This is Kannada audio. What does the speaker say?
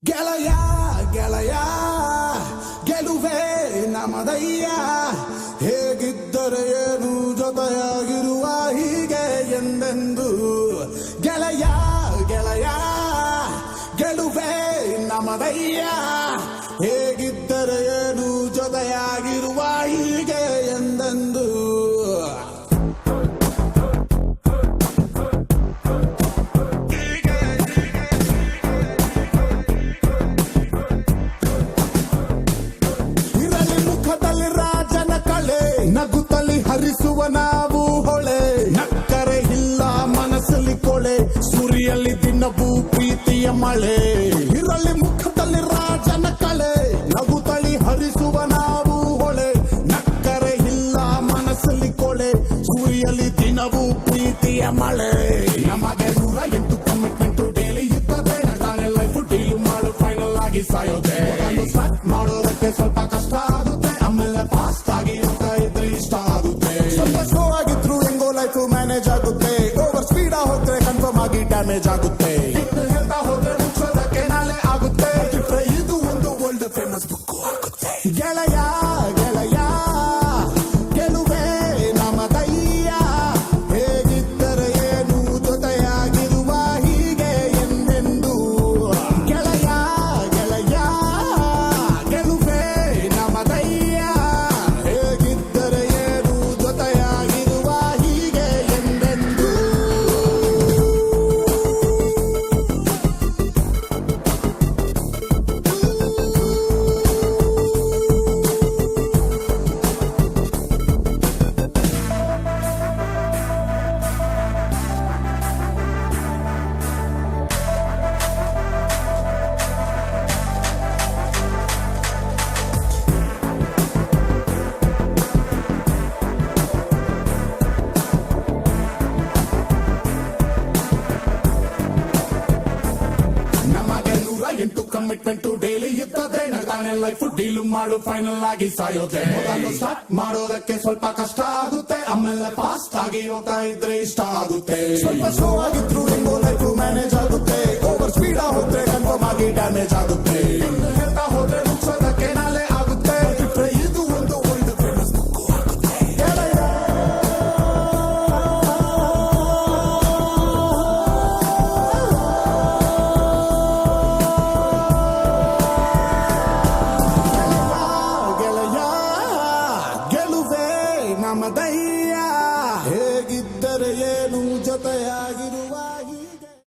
ಗೆಳೆಯ ಗೆಳೆಯ ಗೆಲುವೆ ನಮದಯ್ಯ, ಹೇಗಿದ್ದರೆ ಏನು ಜೊತೆಯಾಗಿರುವ ಹೀಗೆ ಎಂದೆಂದು. ಗೆಳೆಯ ಗೆಳೆಯ ಗೆಲುವೆ ನಮದಯ್ಯ, ಹೇಗಿದ್ದರೆ ಏನು ಜೊತೆಯಾಗಿರುವ ಹೀಗೆ ಎಂದೆಂದು. ನಗುತ್ತಲಿ ಹರಿಸುವ ನಾವು ಹೊಳೆ, ನಕ್ಕರೆ ಇಲ್ಲ ಮನಸ್ಸಲ್ಲಿ ಕೊಳೆ, ಸುರಿಯಲ್ಲಿ ದಿನವೂ ಪ್ರೀತಿಯ ಮಳೆ. ಇರಲಿ ಮುಖದಲ್ಲಿ ರಾಜನ ಕಳೆ, ನಗುತ್ತಲಿ ಹರಿಸುವ ನಾವು ಹೊಳೆ, ನಕ್ಕರೆ ಇಲ್ಲ ಮನಸ್ಸಲ್ಲಿ ಕೊಳೆ, ಸುರಿಯಲ್ಲಿ ದಿನವೂ ಪ್ರೀತಿಯ ಮಳೆ. ನಮಗೆ 108 ಕಮಿಟ್ಮೆಂಟು ಡೈಲಿ ಇರ್ತದೆ, ನಗಾನೆ ಲೈಫ್ ಡೀಲ್ ಮಾಡು ಫೈನಲ್ ಆಗಿ ಸಾಯೋದೆ. ಸ್ಟಾರ್ಟ್ ಮಾಡೋದಕ್ಕೆ ಸ್ವಲ್ಪ ಕಷ್ಟ ಆಗುತ್ತೆ, ಆಮೇಲೆ ಫಾಸ್ಟ್ ಆಗಿ ಇಷ್ಟ ಆಗುತ್ತೆ. ಸ್ವಲ್ಪ ಸ್ಲೋ ಆಗಿದ್ರು ಹೆಂಗೋ ಲೈಫ್ ಮ್ಯಾನೇಜ್ ಆಗುತ್ತೆ, ಓವರ್ ಸ್ಪೀಡ್ ಹೋದ್ರೆ ಕನ್ಫರ್ಮ್ ಆಗಿ ಡ್ಯಾಮೇಜ್ ಆಗುತ್ತೆ. ಹೇಳ್ತಾ ಹೋದ್ರೆ ಮುಚ್ಚೋದಕ್ಕೆ ನಾಳೆ ಆಗುತ್ತೆ, ಇದು ಒಂದು ವರ್ಲ್ಡ್ ಫೇಮಸ್ ಬುಕ್ ಆಗುತ್ತೆ. ಗೆಳೆಯ ಗೆಳೆಯ ಗೆಲುವೆ ನಮದಯ್ಯ, ಹೇಗಿದ್ದರೆ ಏನು ಜೊತೆಯಾಗಿರುವ ಹೀಗೆ ಎಂದೆಂದು. ಗೆಳೆಯ ಗೆಳೆಯ ಗೆಲುವೆ ನಮದಯ್ಯ, ಹೇಗಿದ್ದರೆ ಏನು ಜೊತೆಯಾಗಿರುವ ಹೀಗೆ ಎಂದೆಂದು. ನಮಗೆ 108 ಕಮಿಟ್ಮೆಂಟು ಡೈಲಿ ಇರ್ತದೆ, ನಗಾನೆ ಲೈಫ್ ಡೀಲ್ ಮಾಡು ಫೈನಲ್ ಆಗಿ ಸಾಯೋದೆ. ಮೊದಲು ಸ್ಟಾರ್ಟ್ ಮಾಡೋದಕ್ಕೆ ಸ್ವಲ್ಪ ಕಷ್ಟ ಆಗುತ್ತೆ, ಆಮೇಲೆ ಫಾಸ್ಟ್ ಆಗಿ ಹೋಗ್ತಾ ಇದ್ರೆ ಇಷ್ಟ ಆಗುತ್ತೆ. ಸ್ವಲ್ಪ ಸ್ಲೋ ಆಗಿದ್ರು ಹೆಂಗೋ ಲೈಫ್ ಮ್ಯಾನೇಜ್ ಆಗುತ್ತೆ.